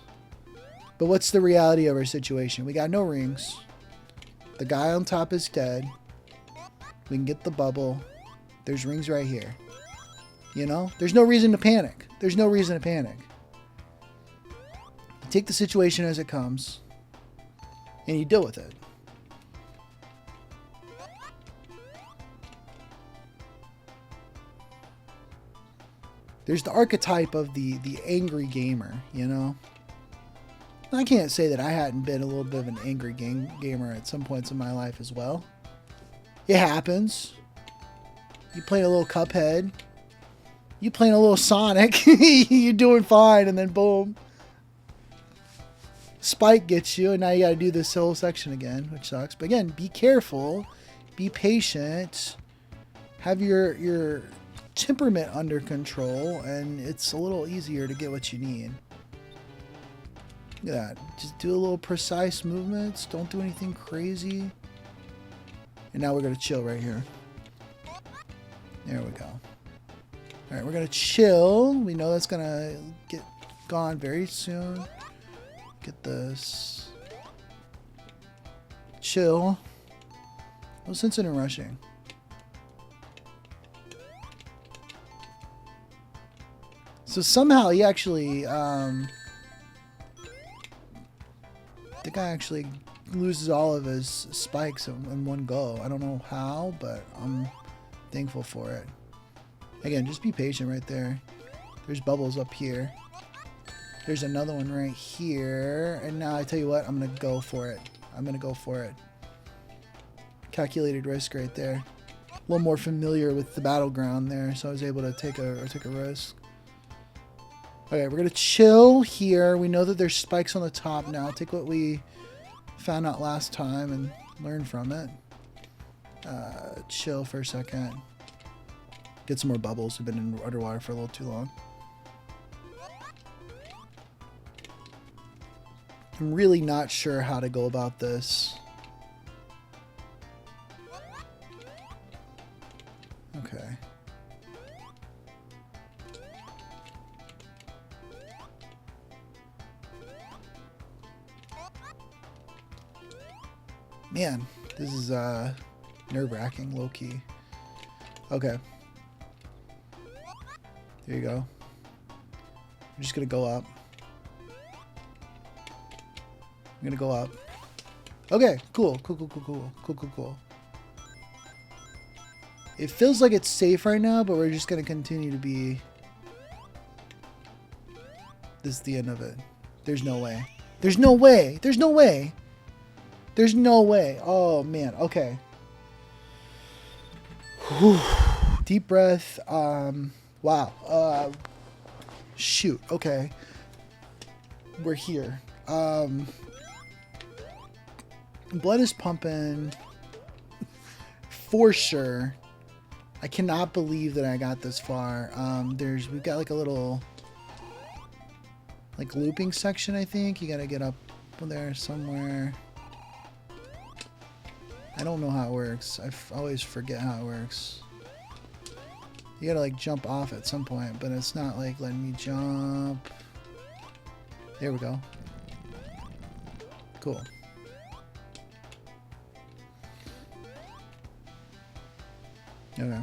But what's the reality of our situation? We got no rings. The guy on top is dead. We can get the bubble. There's rings right here. You know? There's no reason to panic. There's no reason to panic. You take the situation as it comes. And you deal with it. There's the archetype of the angry gamer, you know? I can't say that I hadn't been a little bit of an angry gamer at some points in my life as well. It happens. You playing a little Cuphead. You playing a little Sonic. You're doing fine, and then boom. Spike gets you, and now you got to do this whole section again, which sucks. But again, be careful. Be patient. Have your temperament under control, and it's a little easier to get what you need. Look at that. Just do a little precise movements. Don't do anything crazy. And now we're going to chill right here. There we go. Alright, we're going to chill. We know that's going to get gone very soon. Get this. Chill. No sense in rushing. So somehow he actually, the guy actually loses all of his spikes in one go. I don't know how, but I'm thankful for it. Again, just be patient right there. There's bubbles up here. There's another one right here. And now I tell you what, I'm going to go for it. I'm going to go for it. Calculated risk right there. A little more familiar with the battleground there, so I was able to take a risk. Okay, we're going to chill here. We know that there's spikes on the top now. Take what we found out last time and learn from it. Chill for a second. Get some more bubbles. We've been underwater for a little too long. I'm really not sure how to go about this. Okay. Man, this is nerve-wracking, low-key. Okay. There you go. I'm just gonna go up. I'm gonna go up. Okay, cool. It feels like it's safe right now, but we're just gonna continue to be... This is the end of it. There's no way. There's no way! There's no way! There's no way. Oh, man. Okay. Whew. Deep breath. Wow. Shoot. Okay. We're here. Blood is pumping. For sure. I cannot believe that I got this far. We've got like a little like looping section, I think. You gotta get up there somewhere. I don't know how it works. I always forget how it works. You gotta like jump off at some point, but it's not like letting me jump. There we go. Cool. Okay.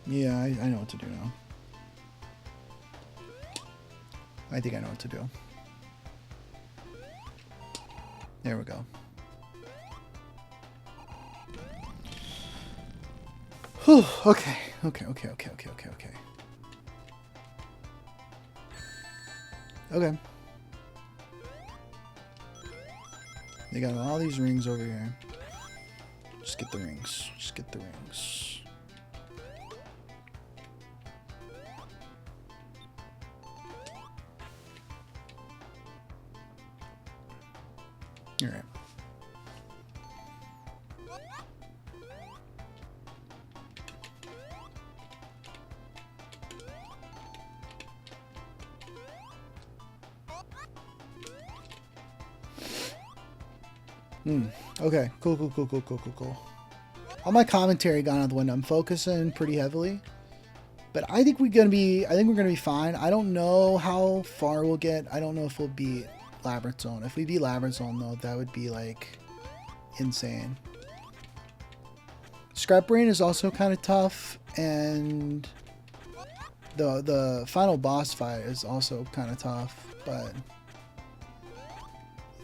Yeah, I know what to do now. I think I know what to do. There we go. Whew, okay. Okay. Okay. They got all these rings over here. Just get the rings. Just get the rings. All right. Okay. Cool. All my commentary gone out the window. I'm focusing pretty heavily, but I think we're gonna be fine. I don't know how far we'll get. I don't know if we'll beat Labyrinth Zone. If we beat Labyrinth Zone, though, that would be like insane. Scrap Brain is also kind of tough, and the final boss fight is also kind of tough. But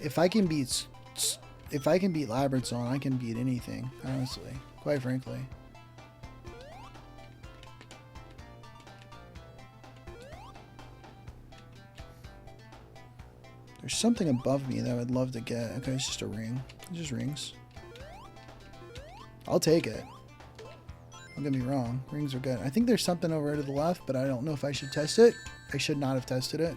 if I can beat Labyrinth Zone, I can beat anything, honestly, quite frankly. There's something above me that I would love to get. Okay, it's just a ring. It's just rings. I'll take it. Don't get me wrong. Rings are good. I think there's something over to the left, but I don't know if I should test it. I should not have tested it.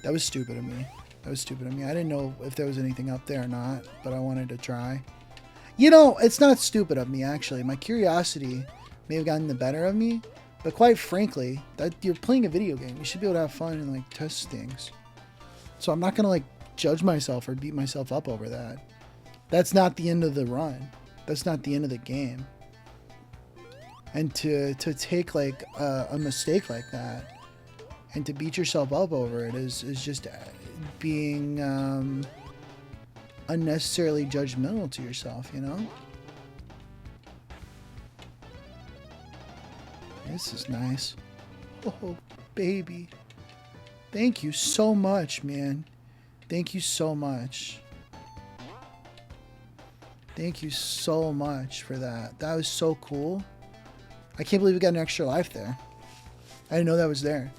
That was stupid of me. I didn't know if there was anything up there or not, but I wanted to try. You know, it's not stupid of me, actually. My curiosity may have gotten the better of me, but quite frankly, that you're playing a video game. You should be able to have fun and, like, test things. So I'm not going to, like, judge myself or beat myself up over that. That's not the end of the run. That's not the end of the game. And to take, like, a mistake like that and to beat yourself up over it is just being unnecessarily judgmental to yourself, you know? This is nice. Oh, baby. Thank you so much, man. Thank you so much. Thank you so much for that. That was so cool. I can't believe we got an extra life there. I didn't know that was there.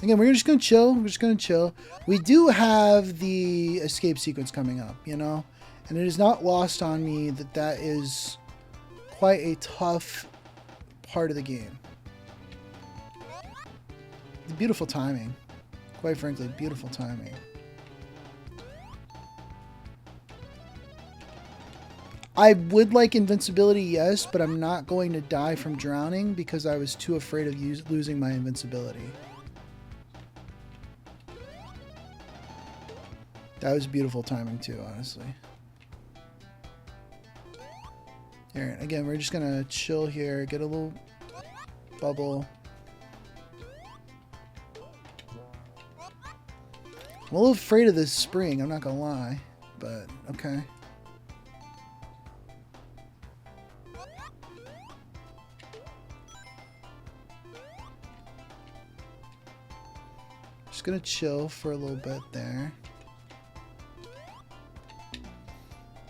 Again, we're just going to chill. We're just going to chill. We do have the escape sequence coming up, you know? And it is not lost on me that that is quite a tough part of the game. Beautiful timing. Quite frankly, beautiful timing. I would like invincibility, yes, but I'm not going to die from drowning because I was too afraid of losing my invincibility. That was beautiful timing too, honestly. Here, again, we're just gonna chill here, get a little bubble. I'm a little afraid of this spring, I'm not gonna lie, but okay. Just gonna chill for a little bit there.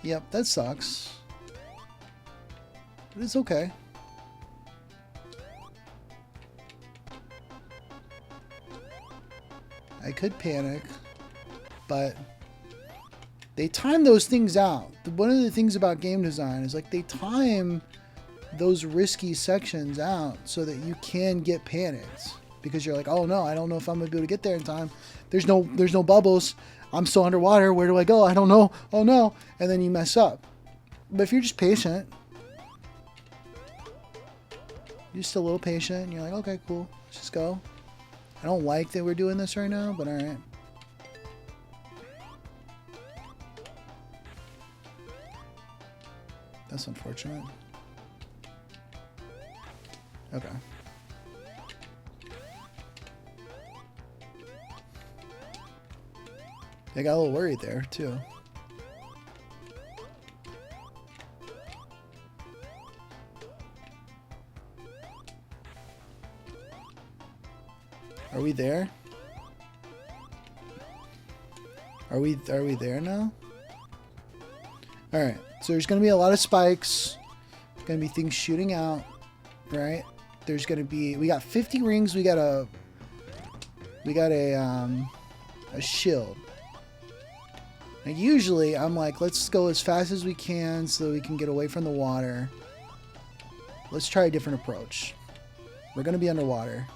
Yep, that sucks. But it's okay. I could panic, but they time those things out. One of the things about game design is like they time those risky sections out so that you can get panicked because you're like, oh no, I don't know if I'm gonna be able to get there in time. There's no bubbles. I'm still underwater. Where do I go? I don't know. Oh no. And then you mess up. But if you're just patient, you're just a little patient, and you're like, okay, cool. Let's just go. I don't like that we're doing this right now, but alright. That's unfortunate. Okay. I got a little worried there, too. Are we there? Are we there now? Alright, so there's gonna be a lot of spikes. There's gonna be things shooting out, right? There's gonna be, we got 50 rings, we got a shield. Now usually I'm like, let's go as fast as we can so that we can get away from the water. Let's try a different approach. We're gonna be underwater.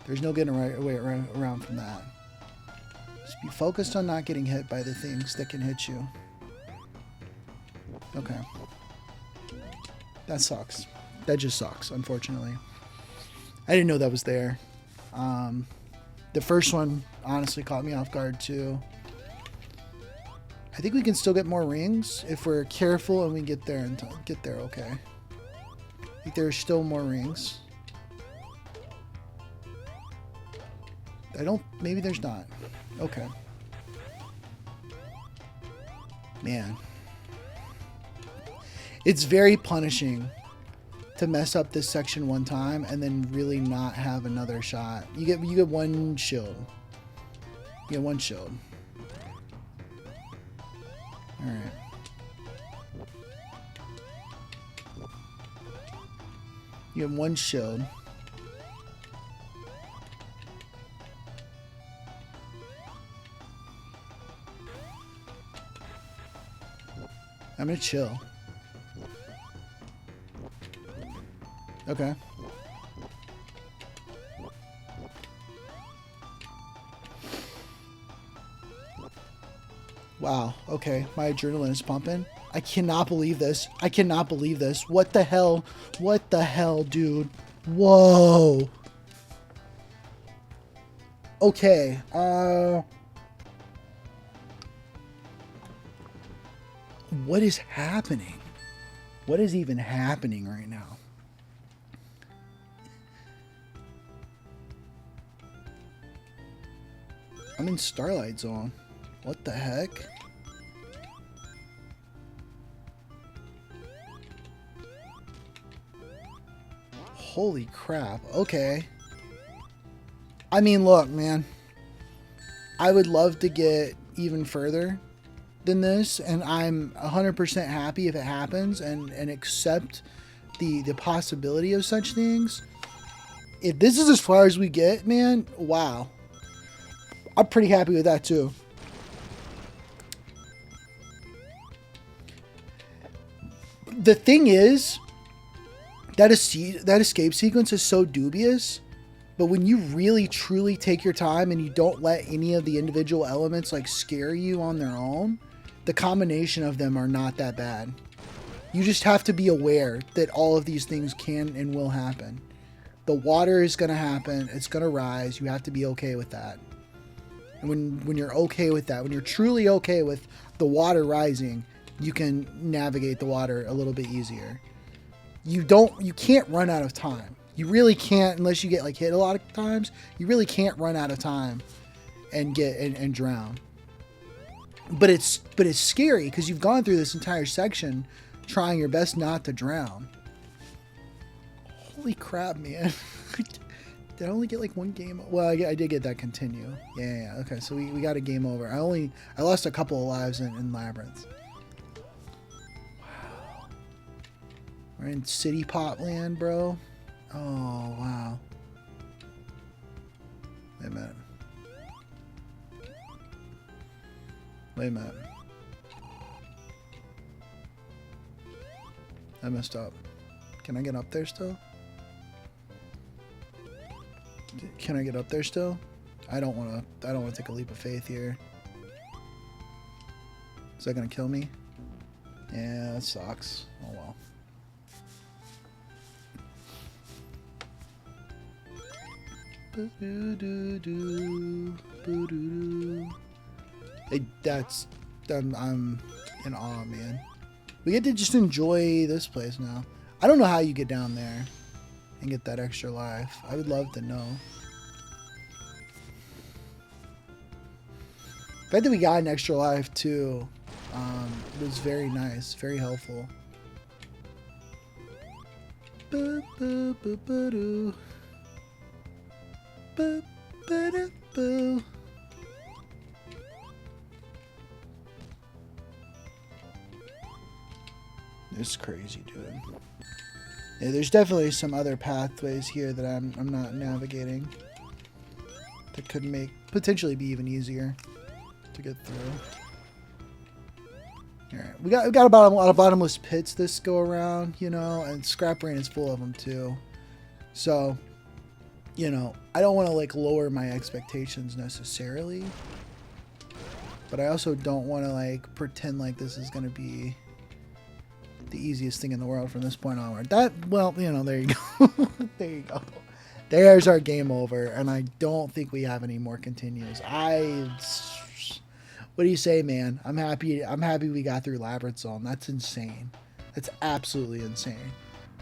There's no getting away around from that. Just be focused on not getting hit by the things that can hit you. Okay. That sucks. That just sucks, unfortunately. I didn't know that was there. The first one honestly caught me off guard too. I think we can still get more rings if we're careful and we get there and get there okay. I think there's still more rings. Maybe there's not. Okay. Man. It's very punishing to mess up this section one time and then really not have another shot. You get one shield. You get one shield. Alright. You have one shield. I'm gonna chill. Okay. Wow. Okay. My adrenaline is pumping. I cannot believe this. I cannot believe this. What the hell? What the hell, dude? Whoa. Okay. What is happening? What is even happening right now? I'm in Starlight Zone. What the heck? Holy crap. Okay. I mean, look, man. I would love to get even further than this, and I'm 100% happy if it happens and accept the possibility of such things. If this is as far as we get, man, wow. I'm pretty happy with that too. The thing is, that escape sequence is so dubious, but when you really truly take your time and you don't let any of the individual elements like scare you on their own, the combination of them are not that bad. You just have to be aware that all of these things can and will happen. The water is going to happen. It's going to rise. You have to be okay with that. And when you're okay with that, when you're truly okay with the water rising, you can navigate the water a little bit easier. You can't run out of time. You really can't, unless you get like hit a lot of times. You really can't run out of time and get and drown. But it's scary because you've gone through this entire section trying your best not to drown. Holy crap, man. Did I only get like one game? Well, I did get that continue. Yeah. Okay, so we got a game over. I lost a couple of lives in Labyrinth. Wow. We're in City Pop Land, bro. Oh, wow. Wait a minute. Wait a minute. I messed up. Can I get up there still? Can I get up there still? I don't want to take a leap of faith here. Is that going to kill me? Yeah, that sucks. Oh well. I'm in awe, man. We get to just enjoy this place now. I don't know how you get down there and get that extra life. I would love to know. The fact that we got an extra life too was very nice, very helpful. Boo, boo, boo, boo, doo. Boo, boo, doo, boo. This is crazy, dude. Yeah, there's definitely some other pathways here that I'm not navigating that could potentially be even easier to get through. All right, we got a lot of bottomless pits this go around, you know, and Scrap Rain is full of them too. So, you know, I don't want to like lower my expectations necessarily, but I also don't want to like pretend like this is gonna be the easiest thing in the world from this point onward. Well, you know, there you go. There you go. There's our game over, and I don't think we have any more continues. What do you say, man? I'm happy we got through Labyrinth Zone. That's insane. That's absolutely insane.